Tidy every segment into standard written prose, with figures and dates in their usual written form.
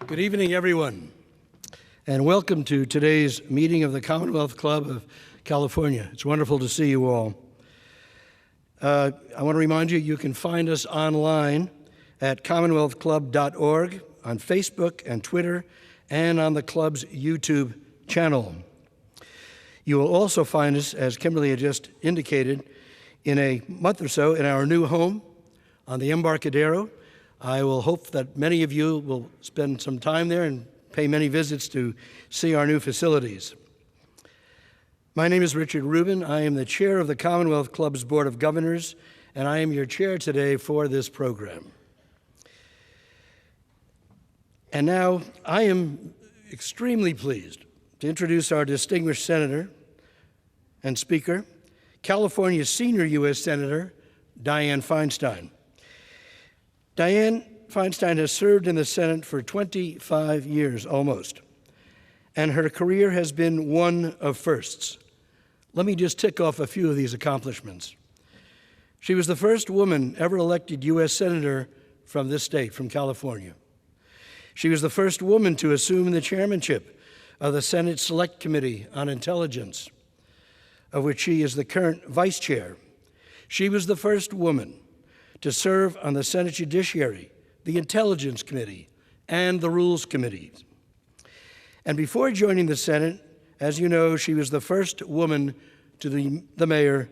Good evening, everyone, and welcome to today's meeting of the Commonwealth Club of California. It's wonderful to see you all. I want to remind you, you can find us online at commonwealthclub.org, on Facebook and Twitter, and on the club's YouTube channel. You will also find us, as Kimberly had just indicated, in a month or so in our new home on the Embarcadero. I will hope that many of you will spend some time there and pay many visits to see our new facilities. My name is Richard Rubin. I am the chair of the Commonwealth Club's Board of Governors, and I am your chair today for this program. And now I am extremely pleased to introduce our distinguished senator and speaker, California's senior U.S. Senator, Dianne Feinstein. Dianne Feinstein has served in the Senate for 25 years, almost, and her career has been one of firsts. Let me just tick off a few of these accomplishments. She was the first woman ever elected U.S. Senator from this state, from California. She was the first woman to assume the chairmanship of the Senate Select Committee on Intelligence, of which she is the current vice chair. She was the first woman to serve on the Senate Judiciary, the Intelligence Committee, and the Rules Committee. And before joining the Senate, as you know, she was the first woman to be the mayor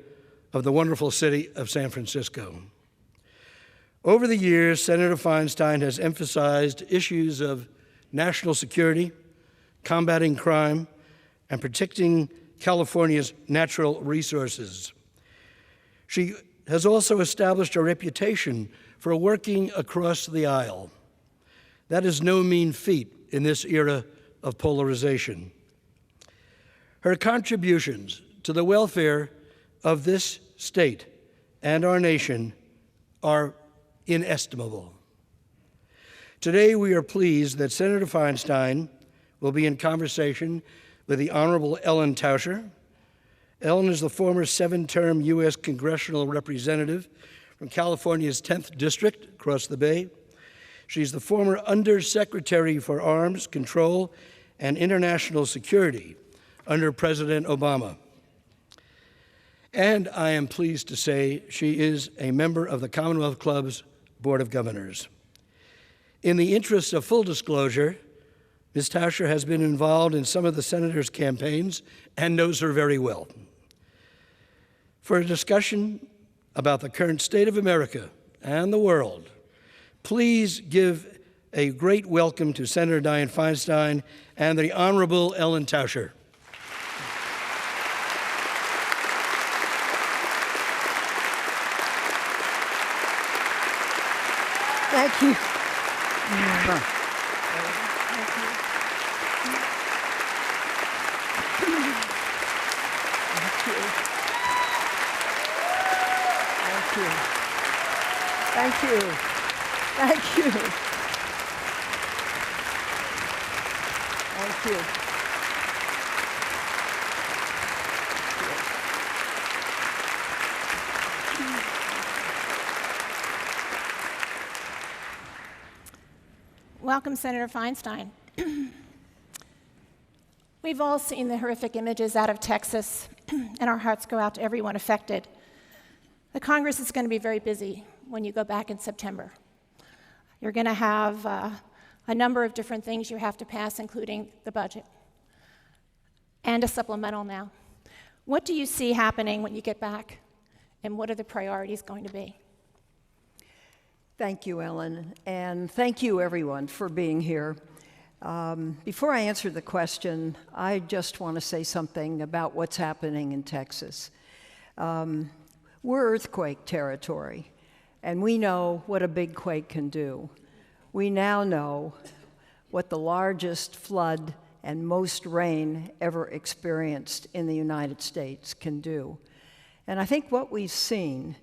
of the wonderful city of San Francisco. Over the years, Senator Feinstein has emphasized issues of national security, combating crime, and protecting California's natural resources. She has also established a reputation for working across the aisle. That is no mean feat in this era of polarization. Her contributions to the welfare of this state and our nation are inestimable. Today, we are pleased that Senator Feinstein will be in conversation with the Honorable Ellen Tauscher. Ellen is the former 7-term U.S. congressional representative from California's 10th District across the Bay. She's the former Undersecretary for Arms Control and International Security under President Obama. And I am pleased to say she is a member of the Commonwealth Club's Board of Governors. In the interest of full disclosure, Ms. Tauscher has been involved in some of the senator's campaigns and knows her very well. For a discussion about the current state of America and the world, please give a great welcome to Senator Dianne Feinstein and the Honorable Ellen Tauscher. Thank you. Thank you. Thank you. Thank you. Welcome, Senator Feinstein. We've all seen the horrific images out of Texas, and our hearts go out to everyone affected. The Congress is going to be very busy when you go back in September. You're going to have a number of different things you have to pass, including the budget and a supplemental now. What do you see happening when you get back, and what are the priorities going to be? Thank you, Ellen, and thank you, everyone, for being here. Before I answer the question, I just want to say something about what's happening in Texas. We're earthquake territory, and we know what a big quake can do. We now know what the largest flood and most rain ever experienced in the United States can do. And I think what we've seen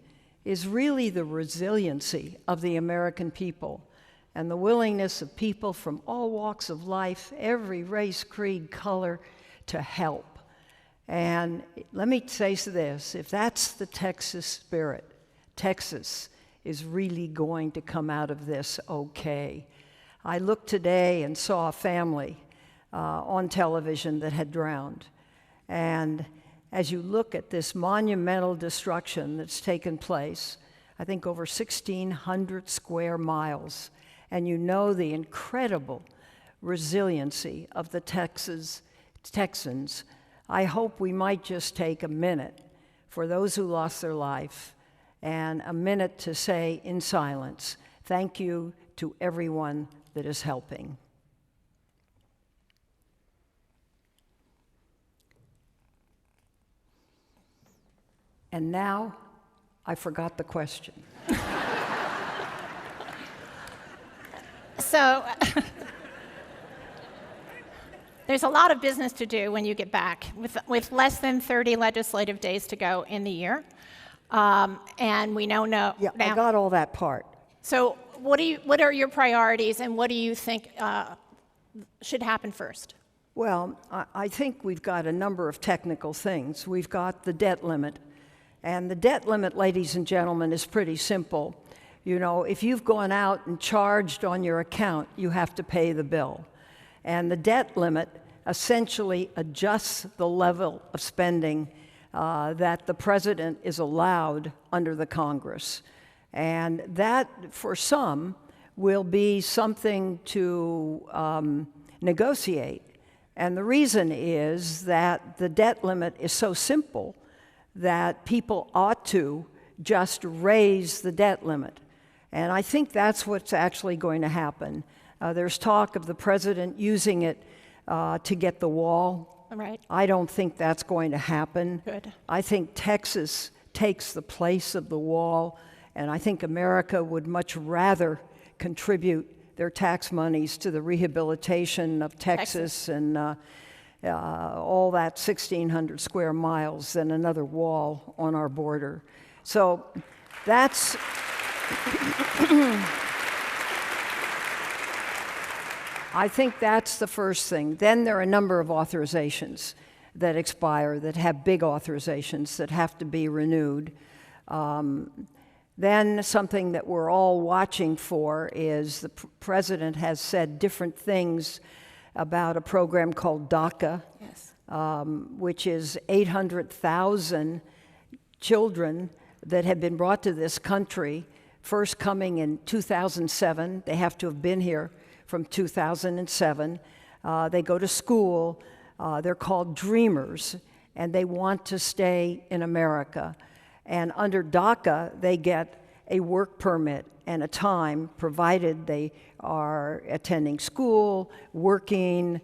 is really the resiliency of the American people and the willingness of people from all walks of life, every race, creed, color, to help. And let me say this, if that's the Texas spirit, Texas is really going to come out of this okay. I looked today and saw a family on television that had drowned. And as you look at this monumental destruction that's taken place, I think over 1,600 square miles, and you know the incredible resiliency of the Texans, I hope we might just take a minute for those who lost their life and a minute to say in silence, thank you to everyone that is helping. And now, I forgot the question. So there's a lot of business to do when you get back, with less than 30 legislative days to go in the year. And we know now. Yeah, I got all that part. So what are your priorities, and what do you think should happen first? Well, I think we've got a number of technical things. We've got the debt limit. And the debt limit, ladies and gentlemen, is pretty simple. You know, if you've gone out and charged on your account, you have to pay the bill. And the debt limit essentially adjusts the level of spending that the president is allowed under the Congress. And that, for some, will be something to negotiate. And the reason is that the debt limit is so simple that people ought to just raise the debt limit. And I think that's what's actually going to happen. There's talk of the president using it to get the wall. Right. I don't think that's going to happen. Good. I think Texas takes the place of the wall, and I think America would much rather contribute their tax monies to the rehabilitation of Texas. And all that 1,600 square miles than another wall on our border. So that's I think that's the first thing. Then there are a number of authorizations that expire, that have big authorizations that have to be renewed. Then something that we're all watching for is the president has said different things about a program called DACA, Yes. Which is 800,000 children that have been brought to this country, first coming in 2007. They have to have been here from 2007. They go to school. They're called Dreamers, and they want to stay in America. And under DACA, they get a work permit and a time, provided they are attending school, working,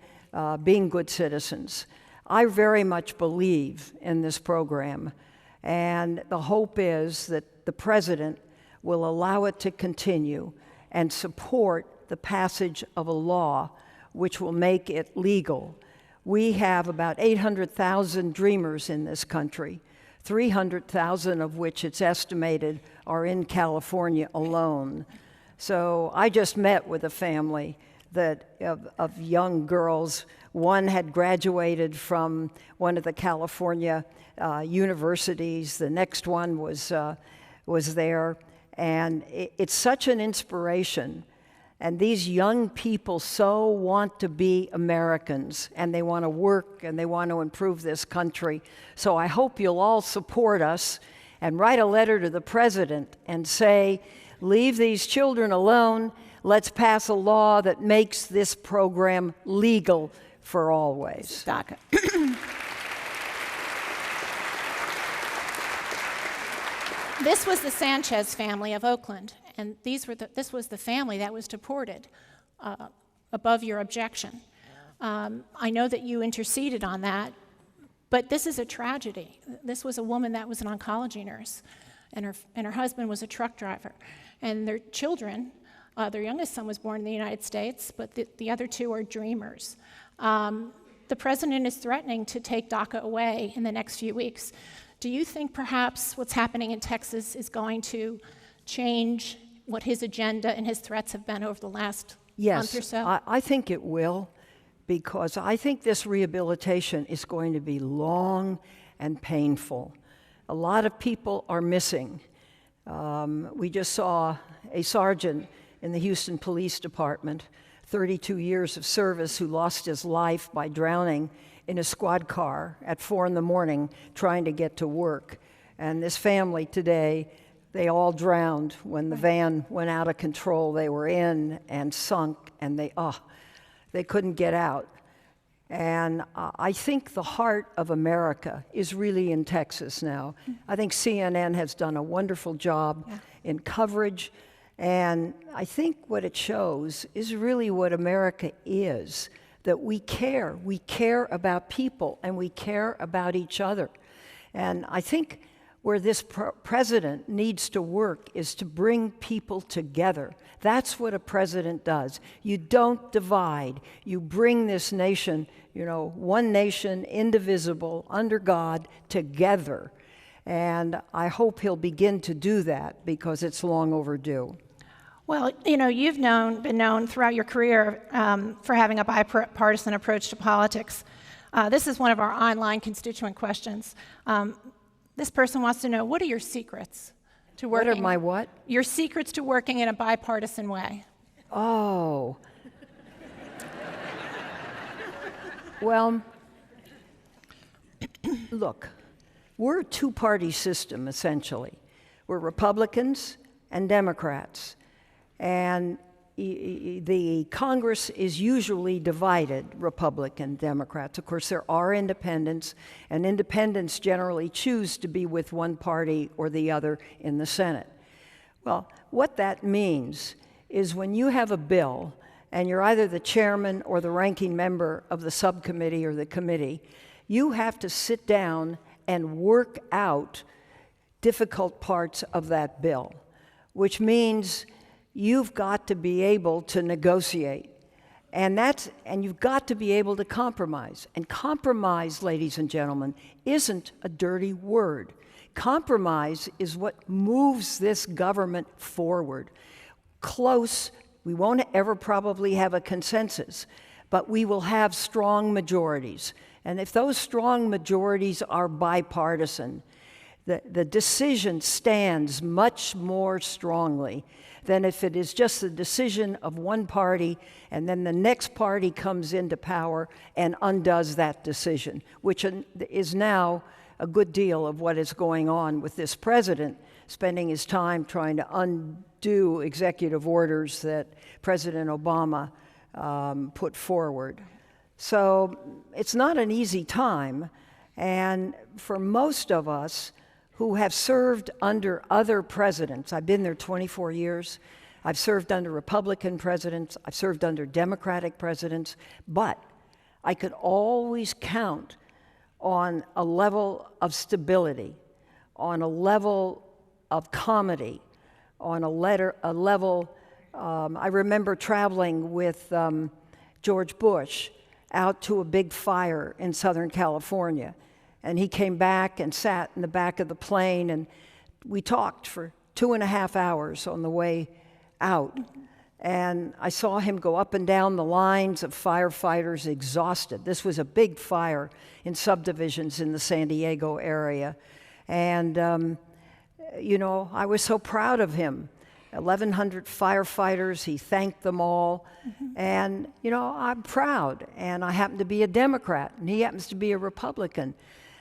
being good citizens. I very much believe in this program, and the hope is that the president will allow it to continue and support the passage of a law which will make it legal. We have about 800,000 Dreamers in this country, 300,000 of which it's estimated are in California alone. So I just met with a family of young girls. One had graduated from one of the California universities. The next one was there. And it's such an inspiration. And these young people so want to be Americans, and they want to work, and they want to improve this country. So I hope you'll all support us and write a letter to the president and say, leave these children alone. Let's pass a law that makes this program legal for always. DACA. This was the Sanchez family of Oakland, and this was the family that was deported above your objection. I know that you interceded on that, but this is a tragedy. This was a woman that was an oncology nurse, and her husband was a truck driver. And their children, their youngest son was born in the United States, but the other two are Dreamers. The president is threatening to take DACA away in the next few weeks. Do you think perhaps what's happening in Texas is going to change what his agenda and his threats have been over the last month or so? Yes, I think it will, because I think this rehabilitation is going to be long and painful. A lot of people are missing. We just saw a sergeant in the Houston Police Department 32 years of service who lost his life by drowning in a squad car at 4 in the morning trying to get to work. And this family today, they all drowned when the van went out of control. They were in and sunk, and they couldn't get out. And I think the heart of America is really in Texas now. I think CNN has done a wonderful job in coverage, and I think what it shows is really what America is, that we care. We care about people, and we care about each other. And I think where this president needs to work is to bring people together. That's what a president does. You don't divide. You bring this nation, one nation, indivisible, under God, together. And I hope he'll begin to do that because it's long overdue. Well, you've been known throughout your career for having a bipartisan approach to politics. This is one of our online constituent questions. This person wants to know, what are your secrets to working? What are my what? Your secrets to working in a bipartisan way. Oh. Well, look, we're a two-party system, essentially. We're Republicans and Democrats. And the Congress is usually divided, Republican, Democrats. Of course, there are independents, and independents generally choose to be with one party or the other in the Senate. Well, what that means is when you have a bill, and you're either the chairman or the ranking member of the subcommittee or the committee, you have to sit down and work out difficult parts of that bill, which means you've got to be able to negotiate. And you've got to be able to compromise. And compromise, ladies and gentlemen, isn't a dirty word. Compromise is what moves this government forward. Close, we won't ever probably have a consensus, but we will have strong majorities. And if those strong majorities are bipartisan, the decision stands much more strongly than if it is just the decision of one party and then the next party comes into power and undoes that decision, which is now a good deal of what is going on with this president, spending his time trying to undo executive orders that President Obama put forward. So it's not an easy time, and for most of us who have served under other presidents, I've been there 24 years, I've served under Republican presidents, I've served under Democratic presidents, but I could always count on a level of stability, on a level of comedy, on a level, I remember traveling with George Bush out to a big fire in Southern California. And he came back and sat in the back of the plane, and we talked for 2.5 hours on the way out. And I saw him go up and down the lines of firefighters exhausted. This was a big fire in subdivisions in the San Diego area. And, I was so proud of him. 1,100 firefighters, he thanked them all. Mm-hmm. And, I'm proud. And I happen to be a Democrat, and he happens to be a Republican.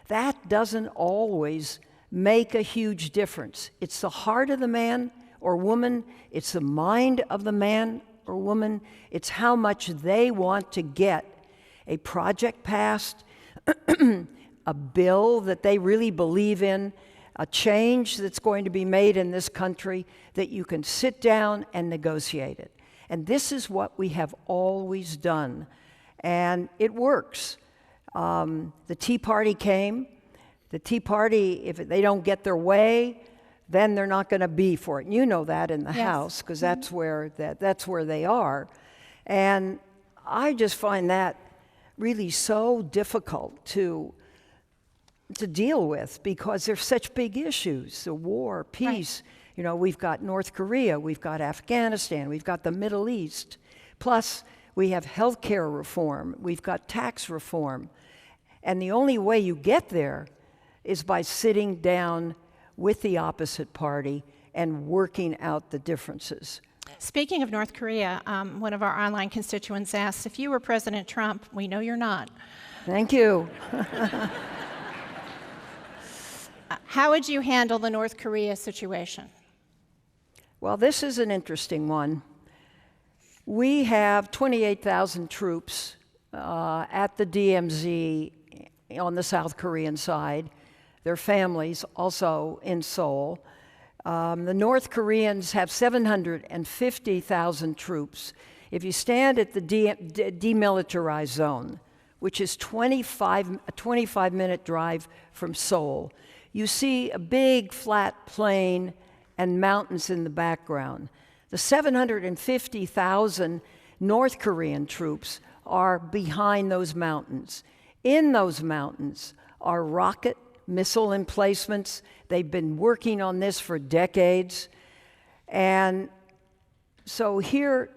That doesn't always make a huge difference. It's the heart of the man or woman, it's the mind of the man or woman, it's how much they want to get a project passed, a bill that they really believe in, a change that's going to be made in this country, that you can sit down and negotiate it. And this is what we have always done, and it works. The Tea Party came. The Tea Party, if they don't get their way, then they're not going to be for it. And you know that in the House, because that's where they are. And I just find that really so difficult to deal with, because they're such big issues: the war, peace. Right. We've got North Korea, we've got Afghanistan, we've got the Middle East. Plus, we have health care reform, we've got tax reform. And the only way you get there is by sitting down with the opposite party and working out the differences. Speaking of North Korea, one of our online constituents asked, if you were President Trump, we know you're not, Thank you. how would you handle the North Korea situation? Well, this is an interesting one. We have 28,000 troops at the DMZ on the South Korean side, their families also in Seoul. The North Koreans have 750,000 troops. If you stand at the demilitarized zone, which is a 25-minute drive from Seoul, you see a big flat plain and mountains in the background. The 750,000 North Korean troops are behind those mountains. In those mountains are rocket missile emplacements. They've been working on this for decades. And so here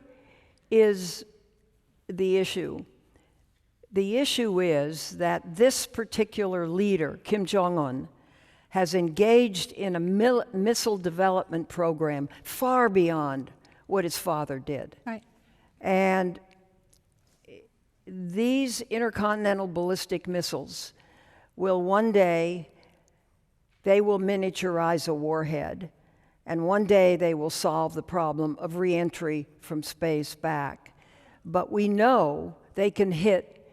is the issue. The issue is that this particular leader, Kim Jong-un, has engaged in a missile development program far beyond what his father did. Right. And these intercontinental ballistic missiles will one day, they will miniaturize a warhead, and one day they will solve the problem of reentry from space back. But we know they can hit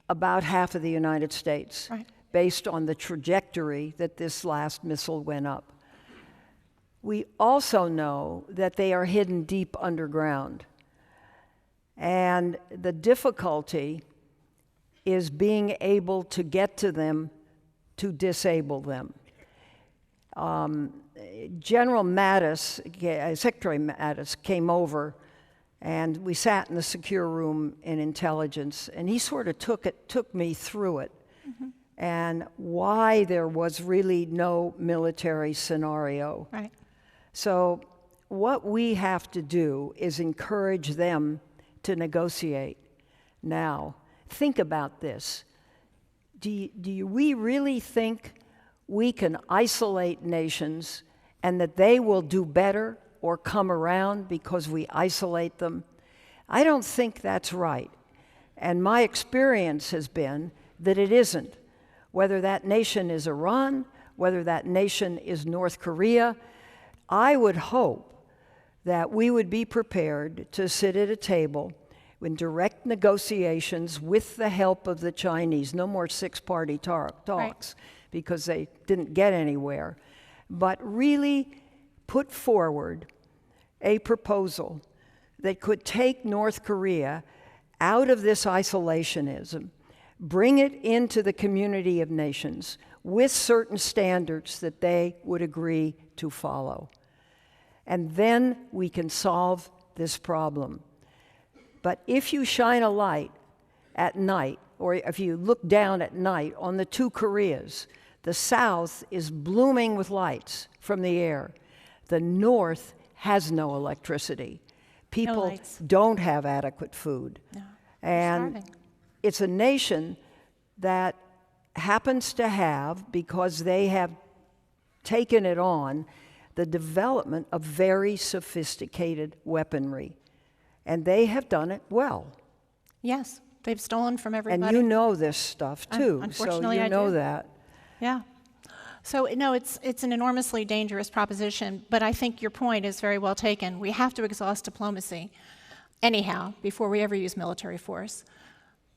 about half of the United States, Right. based on the trajectory that this last missile went up. We also know that they are hidden deep underground. And the difficulty is being able to get to them to disable them. General Mattis, Secretary Mattis, came over, and we sat in the secure room in intelligence, and he sort of took me through it, and why there was really no military scenario. Right. So what we have to do is encourage them to negotiate. Now, think about this. Do we really think we can isolate nations and that they will do better or come around because we isolate them? I don't think that's right. And my experience has been that it isn't. Whether that nation is Iran, whether that nation is North Korea, I would hope that we would be prepared to sit at a table in direct negotiations with the help of the Chinese. No more six-party talks, Right. because they didn't get anywhere. But really put forward a proposal that could take North Korea out of this isolationism, bring it into the community of nations with certain standards that they would agree to follow. And then we can solve this problem. But if you shine a light at night, or if you look down at night on the two Koreas, the South is blooming with lights from the air. The North has no electricity. People lights. don't have adequate food. No, And starving. it's a nation that happens to have, because they have taken it on, the development of very sophisticated weaponry. And they have done it well. Yes, they've stolen from everybody. And you know this stuff too, so Unfortunately, you I know do. that. Yeah. So, no, it's an enormously dangerous proposition, but I think your point is very well taken. We have to exhaust diplomacy anyhow before we ever use military force.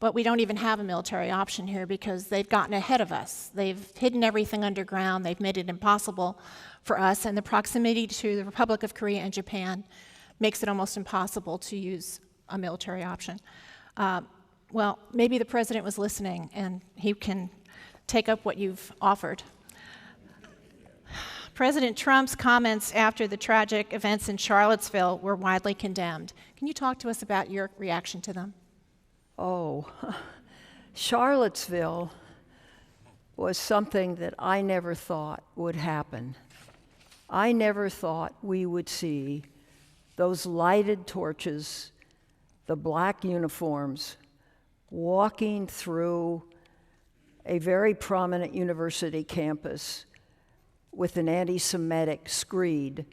But we don't even have a military option here because they've gotten ahead of us. They've hidden everything underground. They've made it impossible for us, and the proximity to the Republic of Korea and Japan makes it almost impossible to use a military option. Well, maybe the president was listening, and he can take up what you've offered. President Trump's comments after the tragic events in Charlottesville were widely condemned. Can you talk to us about your reaction to them? Oh, Charlottesville was something that I never thought would happen. I never thought we would see those lighted torches, the black uniforms, walking through a very prominent university campus with an anti-Semitic screed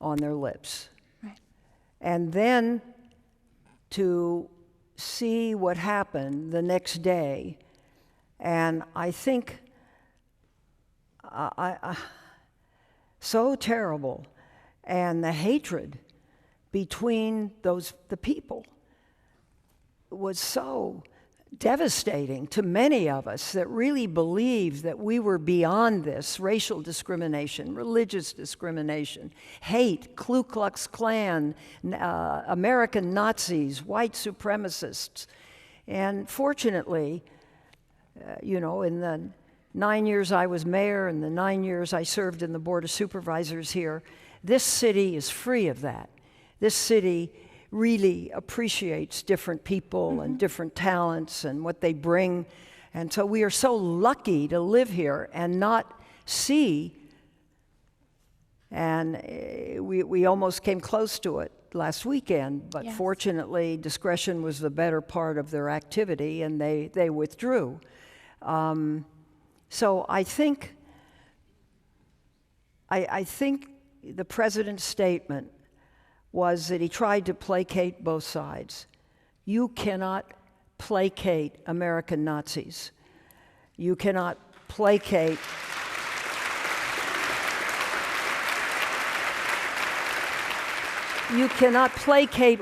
on their lips. And then to see what happened the next day, and I think so terrible, and the hatred between the people was so devastating to many of us that really believed that we were beyond this racial discrimination, religious discrimination, hate, Ku Klux Klan, American Nazis, white supremacists. And fortunately, in the 9 years I was mayor and the 9 years I served in the Board of Supervisors here, this city is free of that. This city really appreciates different people and different talents and what they bring. And so we are so lucky to live here and not see, and we almost came close to it last weekend, but Yes. Fortunately, discretion was the better part of their activity, and they withdrew. So I think the president's statement was that he tried to placate both sides. You cannot placate American Nazis. You cannot placate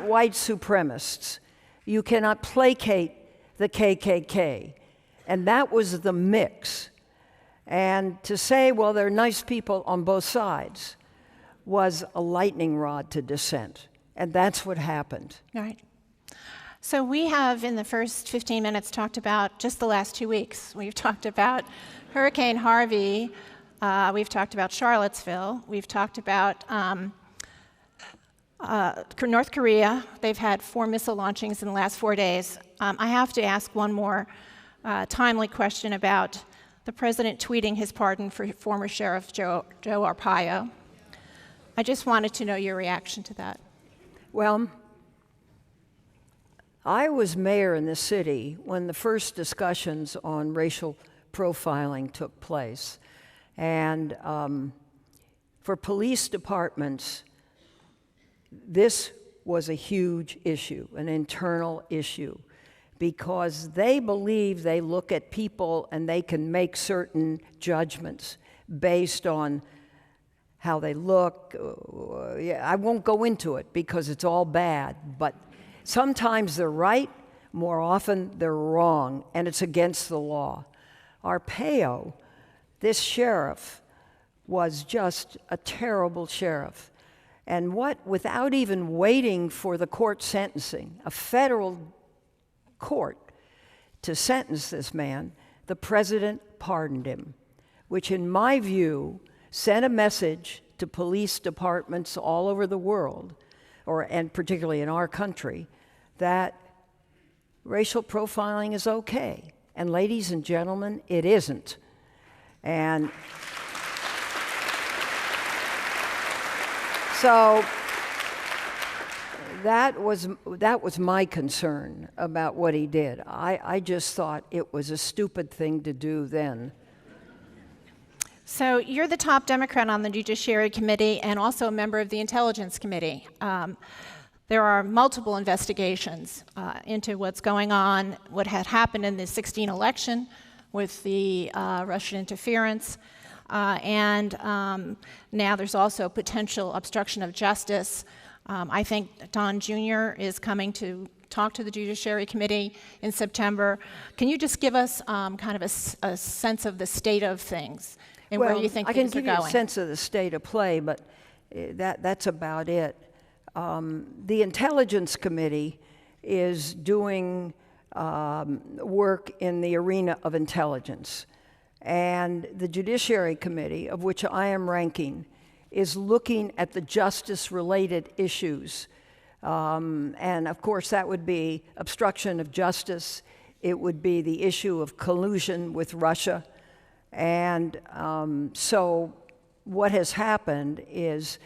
white supremacists. You cannot placate the KKK. And that was the mix. And to say, well, they're nice people on both sides, was a lightning rod to dissent. And that's what happened. Right. So we have, in the first 15 minutes, talked about just the last 2 weeks. We've talked about Hurricane Harvey. We've talked about Charlottesville. We've talked about North Korea. They've had 4 missile launchings in the last 4 days. I have to ask one more timely question about the president tweeting his pardon for former Sheriff Joe Arpaio. I just wanted to know your reaction to that. Well, I was mayor in the city when the first discussions on racial profiling took place. And for police departments, this was a huge issue, an internal issue, because they believe they look at people and they can make certain judgments based on how they look. I won't go into it because it's all bad, but sometimes they're right, more often they're wrong, and it's against the law. Arpaio, this sheriff, was just a terrible sheriff. And without even waiting for the court sentencing, a federal court to sentence this man, the president pardoned him, which in my view sent a message to police departments all over the world, and particularly in our country, that racial profiling is okay. And ladies and gentlemen, it isn't. And so that was my concern about what he did. I just thought it was a stupid thing to do then. So you're the top Democrat on the Judiciary Committee and also a member of the Intelligence Committee. There are multiple investigations into what's going on, what had happened in the 2016 election with the Russian interference, and now there's also potential obstruction of justice. I think Don Jr. is coming to talk to the Judiciary Committee in September. Can you just give us kind of a sense of the state of things and where you think things are going? I can give you a sense of the state of play, but that's about it. The Intelligence Committee is doing work in the arena of intelligence. And the Judiciary Committee, of which I am ranking, is looking at the justice-related issues. And of course, that would be obstruction of justice. It would be the issue of collusion with Russia. And so what has happened is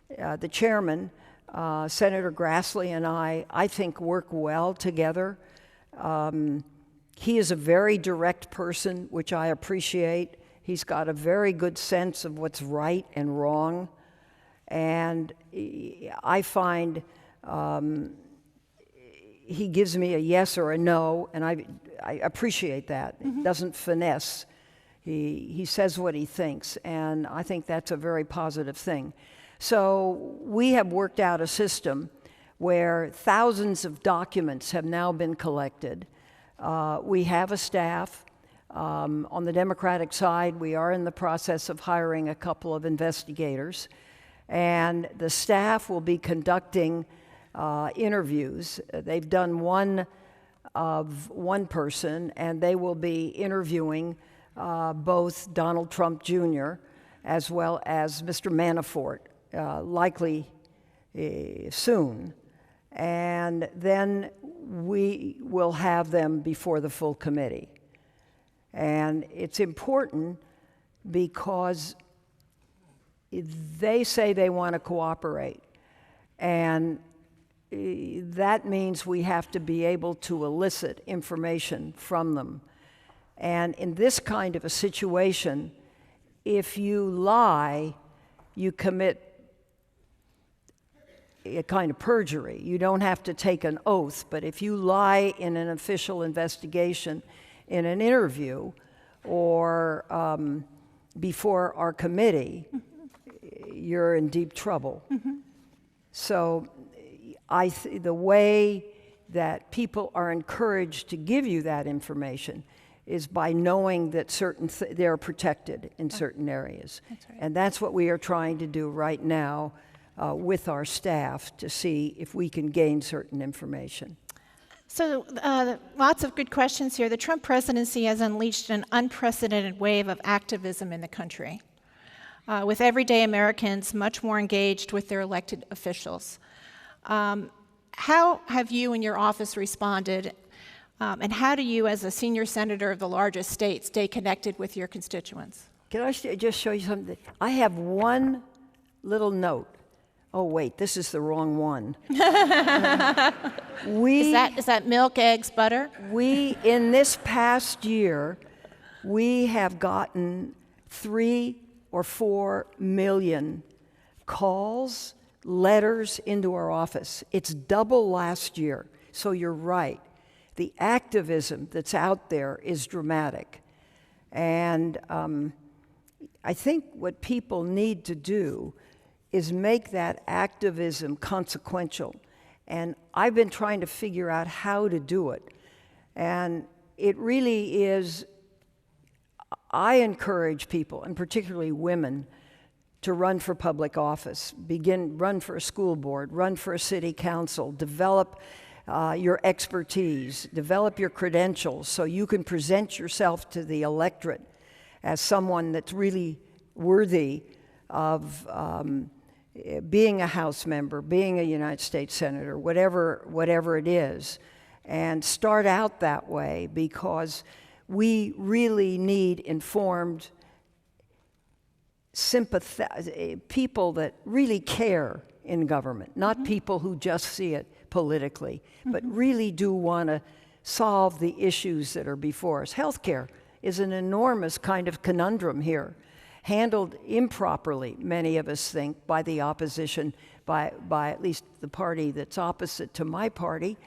the chairman, Senator Grassley, and I think work well together. He is a very direct person, which I appreciate. He's got a very good sense of what's right and wrong. And I find he gives me a yes or a no, and I appreciate that. It doesn't finesse. He says what he thinks, and I think that's a very positive thing. So we have worked out a system where thousands of documents have now been collected. We have a staff. On the Democratic side, we are in the process of hiring a couple of investigators, and the staff will be conducting interviews. They've done one of one person, and they will be interviewing both Donald Trump Jr. as well as Mr. Manafort, likely soon. And then we will have them before the full committee. And it's important because they say they want to cooperate. And that means we have to be able to elicit information from them. And in this kind of a situation, if you lie, you commit a kind of perjury. You don't have to take an oath, but if you lie in an official investigation, in an interview, or before our committee, you're in deep trouble. So the way that people are encouraged to give you that information is by knowing that they're protected in certain areas. That's right. And that's what we are trying to do right now with our staff to see if we can gain certain information. So lots of good questions here. The Trump presidency has unleashed an unprecedented wave of activism in the country, with everyday Americans much more engaged with their elected officials. How have you and your office responded, and how do you, as a senior senator of the largest state, stay connected with your constituents? Can I just show you something? I have one little note. Oh, wait, this is the wrong one. Is that milk, eggs, butter? In this past year, we have gotten 3 or 4 million calls, letters into our office. It's double last year. So you're right. The activism that's out there is dramatic. And I think what people need to do is make that activism consequential. And I've been trying to figure out how to do it. And it really is, I encourage people, and particularly women, to run for public office, run for a school board, run for a city council, develop your expertise, develop your credentials so you can present yourself to the electorate as someone that's really worthy of being a House member, being a United States Senator, whatever it is, and start out that way, because we really need informed, people that really care in government, not people who just see it politically, but really do want to solve the issues that are before us. Healthcare is an enormous kind of conundrum here, handled improperly, many of us think, by the opposition, by at least the party that's opposite to my party.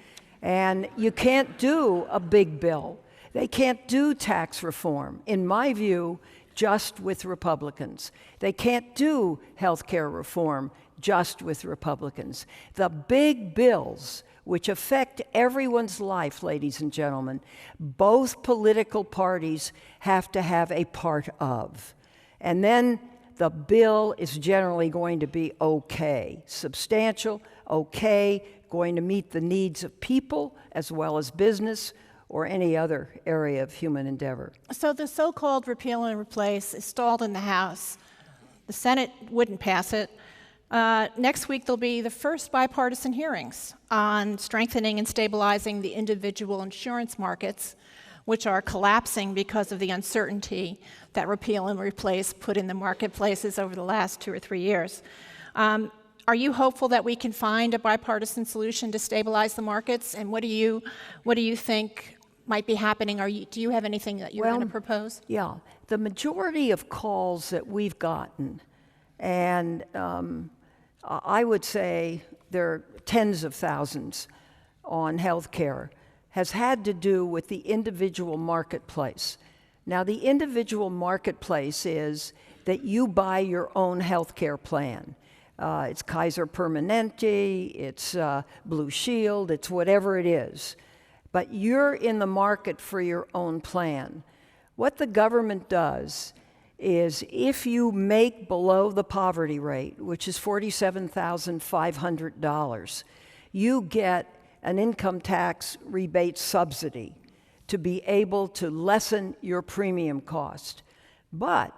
And you can't do a big bill. They can't do tax reform, in my view, just with Republicans. They can't do health care reform just with Republicans. The big bills, which affect everyone's life, ladies and gentlemen, both political parties have to have a part of. And then the bill is generally going to be okay, substantial, okay, going to meet the needs of people as well as business or any other area of human endeavor. So the so-called repeal and replace is stalled in the House. The Senate wouldn't pass it. Next week, there'll be the first bipartisan hearings on strengthening and stabilizing the individual insurance markets, which are collapsing because of the uncertainty that repeal and replace put in the marketplaces over the last 2 or 3 years. Are you hopeful that we can find a bipartisan solution to stabilize the markets? And what do you think might be happening? Do you have anything that you're going to propose? Yeah, the majority of calls that we've gotten, and I would say there are tens of thousands on health care, has had to do with the individual marketplace. Now, the individual marketplace is that you buy your own health care plan. It's Kaiser Permanente, it's Blue Shield, it's whatever it is. But you're in the market for your own plan. What the government does is if you make below the poverty rate, which is $47,500, you get an income tax rebate subsidy to be able to lessen your premium cost. But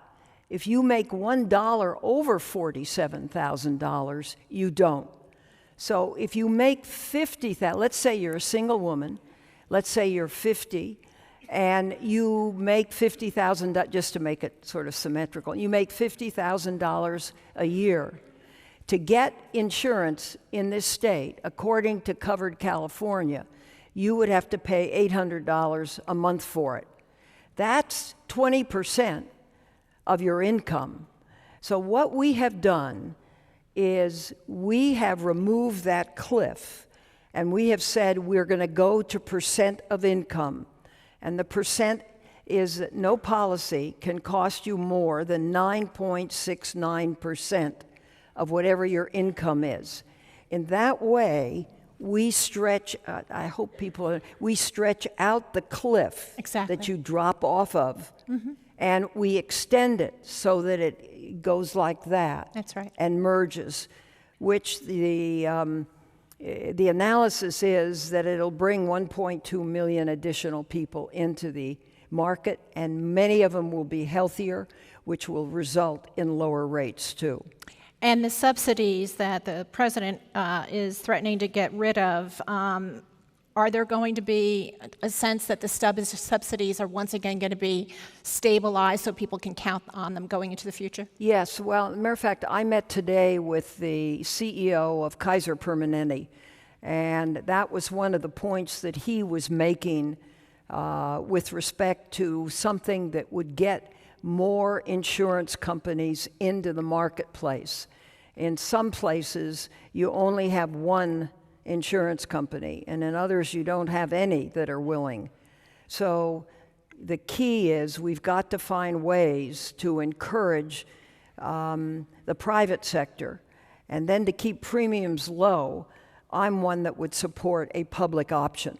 if you make $1 over $47,000, you don't. So if you make $50,000, let's say you're a single woman, let's say you're 50, and you make $50,000, just to make it sort of symmetrical, you make $50,000 a year. To get insurance in this state, according to Covered California, you would have to pay $800 a month for it. That's 20% of your income. So what we have done is we have removed that cliff, and we have said we're going to go to percent of income. And the percent is that no policy can cost you more than 9.69% of whatever your income is. In that way, we stretch, we stretch out the cliff that you drop off of, and we extend it so that it goes like that. That's right. And merges, which the analysis is that it'll bring 1.2 million additional people into the market, and many of them will be healthier, which will result in lower rates too. And the subsidies that the president is threatening to get rid of, are there going to be a sense that the subsidies are once again going to be stabilized so people can count on them going into the future? Yes. Well, as a matter of fact, I met today with the CEO of Kaiser Permanente, and that was one of the points that he was making with respect to something that would get more insurance companies into the marketplace. In some places, you only have one insurance company, and in others, you don't have any that are willing. So the key is we've got to find ways to encourage the private sector, and then to keep premiums low. I'm one that would support a public option,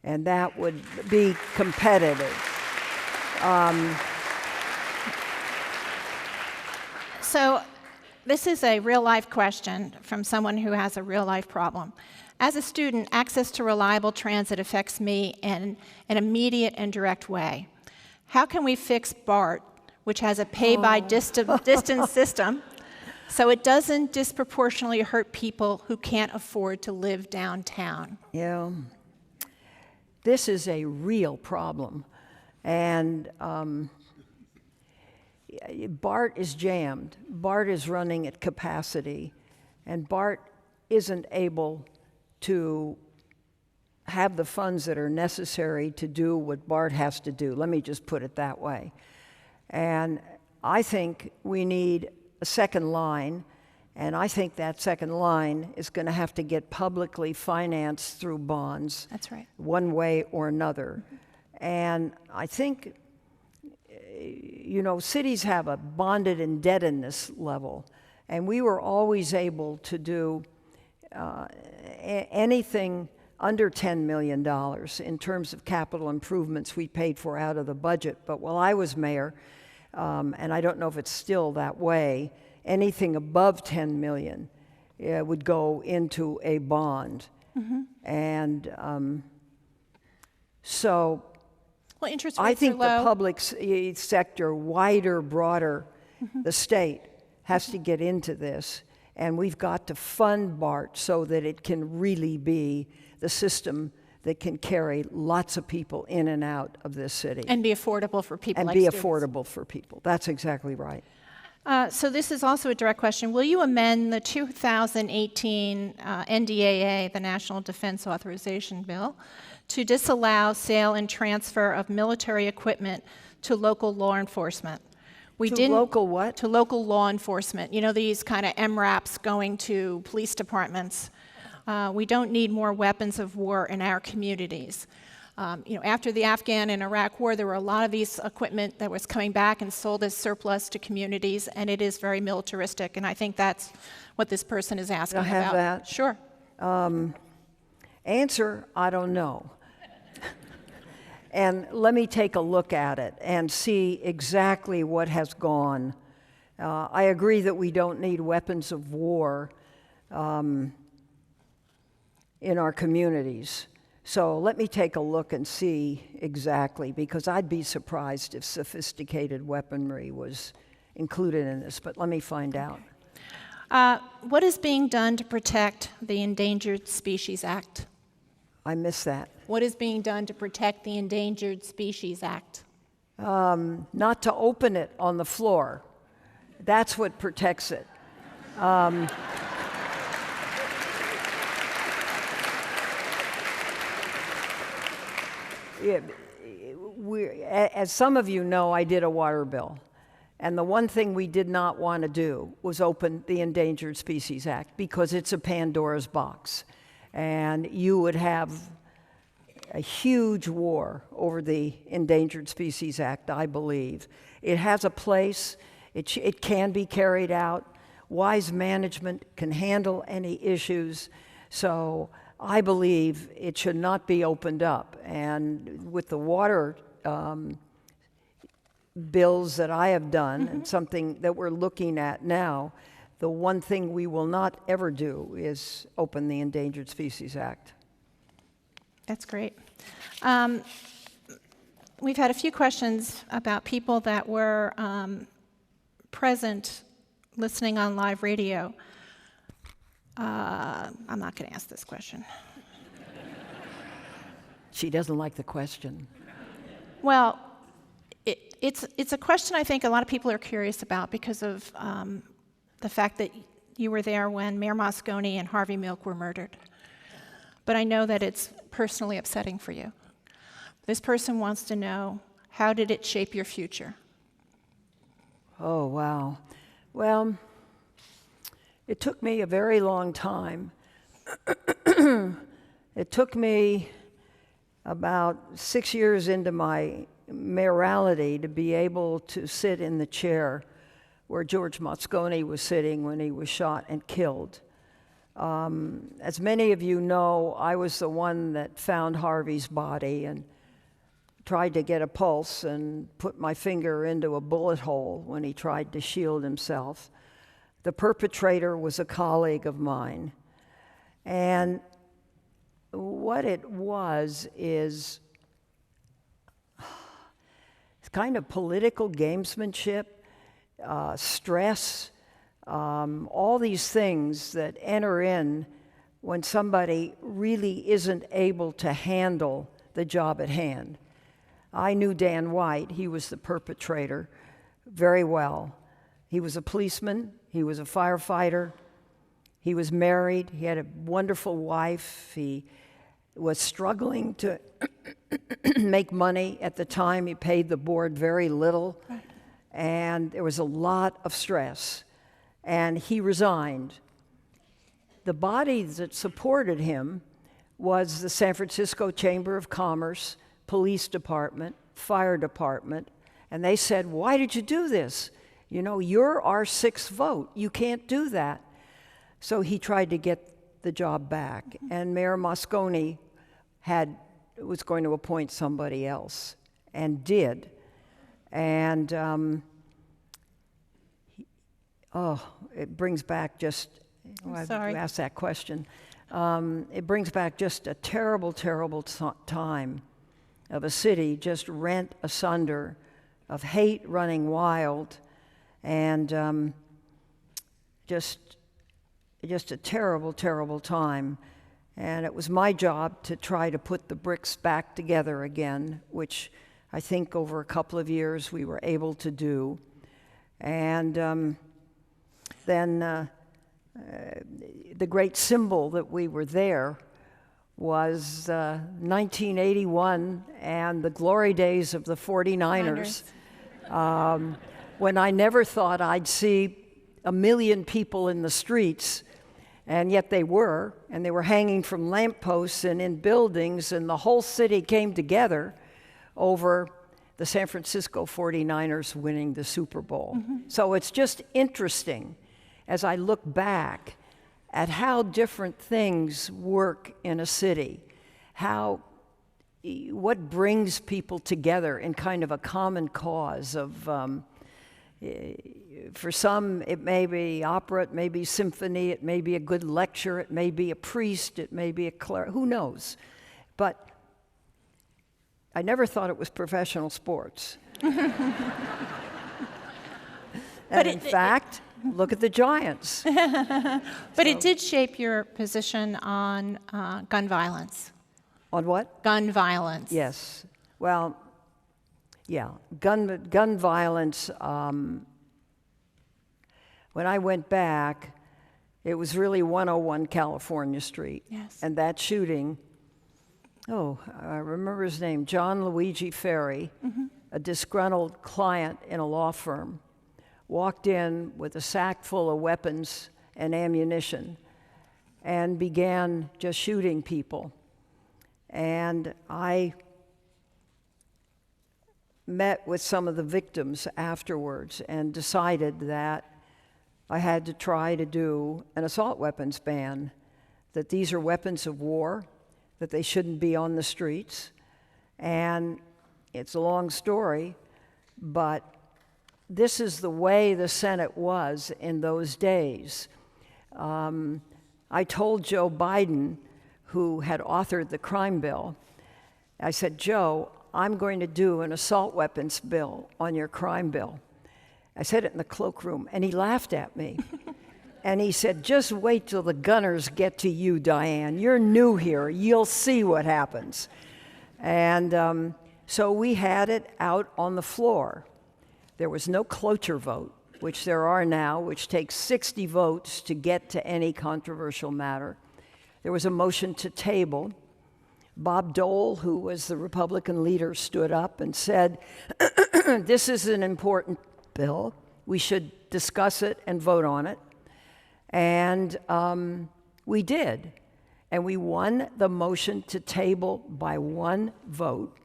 and that would be competitive. So this is a real-life question from someone who has a real-life problem. As a student, access to reliable transit affects me in an immediate and direct way. How can we fix BART, which has a pay-by-distance system, so it doesn't disproportionately hurt people who can't afford to live downtown? Yeah, this is a real problem, and BART is jammed. BART is running at capacity, and BART isn't able to have the funds that are necessary to do what BART has to do. Let me just put it that way. And I think we need a second line, and I think that second line is going to have to get publicly financed through bonds. That's right. One way or another. And I think, you know, cities have a bonded indebtedness level, and we were always able to do anything under $10 million in terms of capital improvements we paid for out of the budget. But while I was mayor, and I don't know if it's still that way, anything above $10 million would go into a bond. And so well, interest I rates think are low. the public sector, wider, broader, the state has to get into this, and we've got to fund BART so that it can really be the system that can carry lots of people in and out of this city. And be affordable for people And like be students. affordable for people. That's exactly right. So this is also a direct question. Will you amend the 2018 NDAA, the National Defense Authorization Bill, to disallow sale and transfer of military equipment to local law enforcement, We To didn't local what? to local law enforcement. You know, these kind of MRAPs going to police departments. We don't need more weapons of war in our communities. You know, after the Afghan and Iraq war, there were a lot of these equipment that was coming back and sold as surplus to communities, and it is very militaristic. And I think that's what this person is asking I have about. that. Sure. Answer, I don't know. And let me take a look at it and see exactly what has gone. I agree that we don't need weapons of war in our communities. So let me take a look and see exactly, because I'd be surprised if sophisticated weaponry was included in this, but let me find out. What is being done to protect the Endangered Species Act? I missed that. What is being done to protect the Endangered Species Act? Not to open it on the floor. That's what protects it. As some of you know, I did a water bill. And the one thing we did not want to do was open the Endangered Species Act, because it's a Pandora's box. And you would have a huge war over the Endangered Species Act, I believe. It has a place. It can be carried out. Wise management can handle any issues. So I believe it should not be opened up. And with the water bills that I have done, and something that we're looking at now, the one thing we will not ever do is open the Endangered Species Act. That's great. We've had a few questions about people that were present listening on live radio. I'm not going to ask this question. She doesn't like the question. Well, it's a question I think a lot of people are curious about because of the fact that you were there when Mayor Moscone and Harvey Milk were murdered. But I know that it's personally upsetting for you. This person wants to know, how did it shape your future? Oh, wow. Well, it took me a very long time. It took me about 6 years into my mayoralty to be able to sit in the chair where George Moscone was sitting when he was shot and killed. As many of you know, I was the one that found Harvey's body and tried to get a pulse and put my finger into a bullet hole when he tried to shield himself. The perpetrator was a colleague of mine. And what it was is kind of political gamesmanship, stress, all these things that enter in when somebody really isn't able to handle the job at hand. I knew Dan White, he was the perpetrator, very well. He was a policeman, he was a firefighter, he was married, he had a wonderful wife, he was struggling to make money at the time. He paid the board very little, and there was a lot of stress, and he resigned. The body that supported him was the San Francisco Chamber of Commerce, police department, fire department, and they said, "Why did you do this? You know, you're our sixth vote. You can't do that." So he tried to get the job back, and Mayor Moscone was going to appoint somebody else, and did. And it brings back just, sorry. You asked that question. It brings back just a terrible, terrible time of a city just rent asunder, of hate running wild, and just a terrible, terrible time. And it was my job to try to put the bricks back together again, which I think over a couple of years we were able to do. And then the great symbol that we were there was 1981 and the glory days of the 49ers. when I never thought I'd see 1 million people in the streets, and yet they were, and they were hanging from lampposts and in buildings, and the whole city came together over the San Francisco 49ers winning the Super Bowl. So it's just interesting as I look back at how different things work in a city, what brings people together in kind of a common cause of, for some it may be opera, it may be symphony, it may be a good lecture, it may be a priest, it may be a cleric, who knows? But I never thought it was professional sports. And in fact, look at the Giants. But it did shape your position on gun violence. On what? Gun violence. Yes. Well, yeah, gun violence. When I went back, it was really 101 California Street. Yes. And that shooting, I remember his name, John Luigi Ferry, a disgruntled client in a law firm, walked in with a sack full of weapons and ammunition and began just shooting people. And I met with some of the victims afterwards and decided that I had to try to do an assault weapons ban, that these are weapons of war, that they shouldn't be on the streets. And it's a long story, but this is the way the Senate was in those days. I told Joe Biden, who had authored the crime bill, I said, Joe, I'm going to do an assault weapons bill on your crime bill. I said it in the cloakroom, and he laughed at me. And he said, just wait till the gunners get to you, Diane. You're new here. You'll see what happens. And so we had it out on the floor. There was no cloture vote, which there are now, which takes 60 votes to get to any controversial matter. There was a motion to table. Bob Dole, who was the Republican leader, stood up and said, this is an important bill. We should discuss it and vote on it. And we did. And we won the motion to table by 1 vote.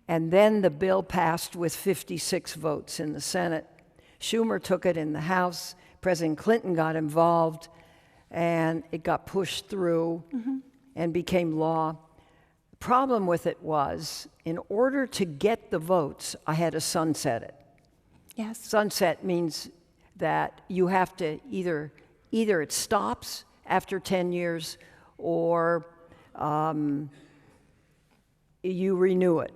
And then the bill passed with 56 votes in the Senate. Schumer took it in the House. President Clinton got involved, and it got pushed through and became law. The problem with it was, in order to get the votes, I had to sunset it. Yes. Sunset means that you have to either it stops after 10 years or you renew it.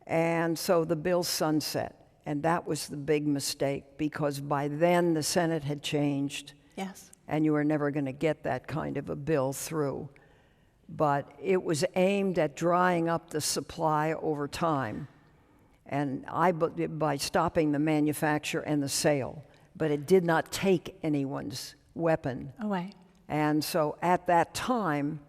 And so the bill sunset. And that was the big mistake, because by then the Senate had changed. Yes. And you were never going to get that kind of a bill through. But it was aimed at drying up the supply over time, and by stopping the manufacture and the sale. But it did not take anyone's weapon Away. And so at that time,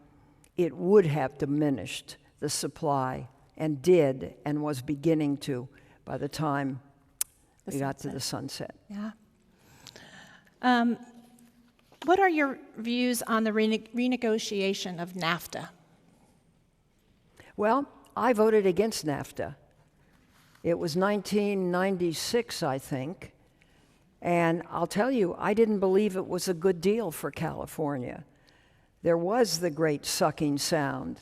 it would have diminished the supply, and did, and was beginning to by the time we got to the sunset. Yeah. What are your views on the renegotiation of NAFTA? Well, I voted against NAFTA. It was 1996, I think. And I'll tell you, I didn't believe it was a good deal for California. There was the great sucking sound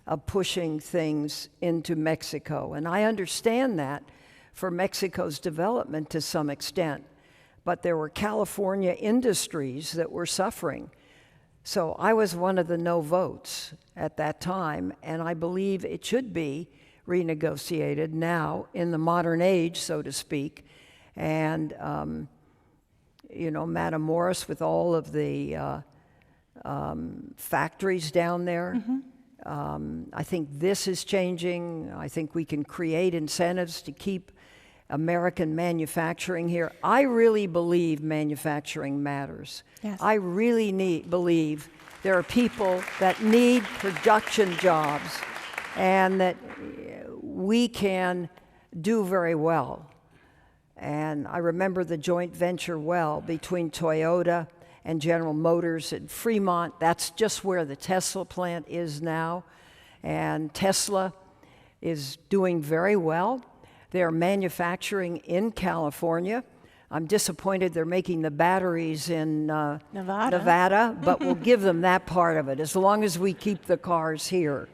of pushing things into Mexico. And I understand that for Mexico's development to some extent. But there were California industries that were suffering. So I was one of the no votes at that time, and I believe it should be renegotiated now in the modern age, so to speak. And, Madam Morris, with all of the factories down there, I think this is changing. I think we can create incentives to keep American manufacturing here. I really believe manufacturing matters. Yes. I really believe there are people that need production jobs and that we can do very well. And I remember the joint venture well between Toyota and General Motors in Fremont. That's just where the Tesla plant is now. And Tesla is doing very well. They're manufacturing in California. I'm disappointed they're making the batteries in Nevada, but we'll give them that part of it as long as we keep the cars here.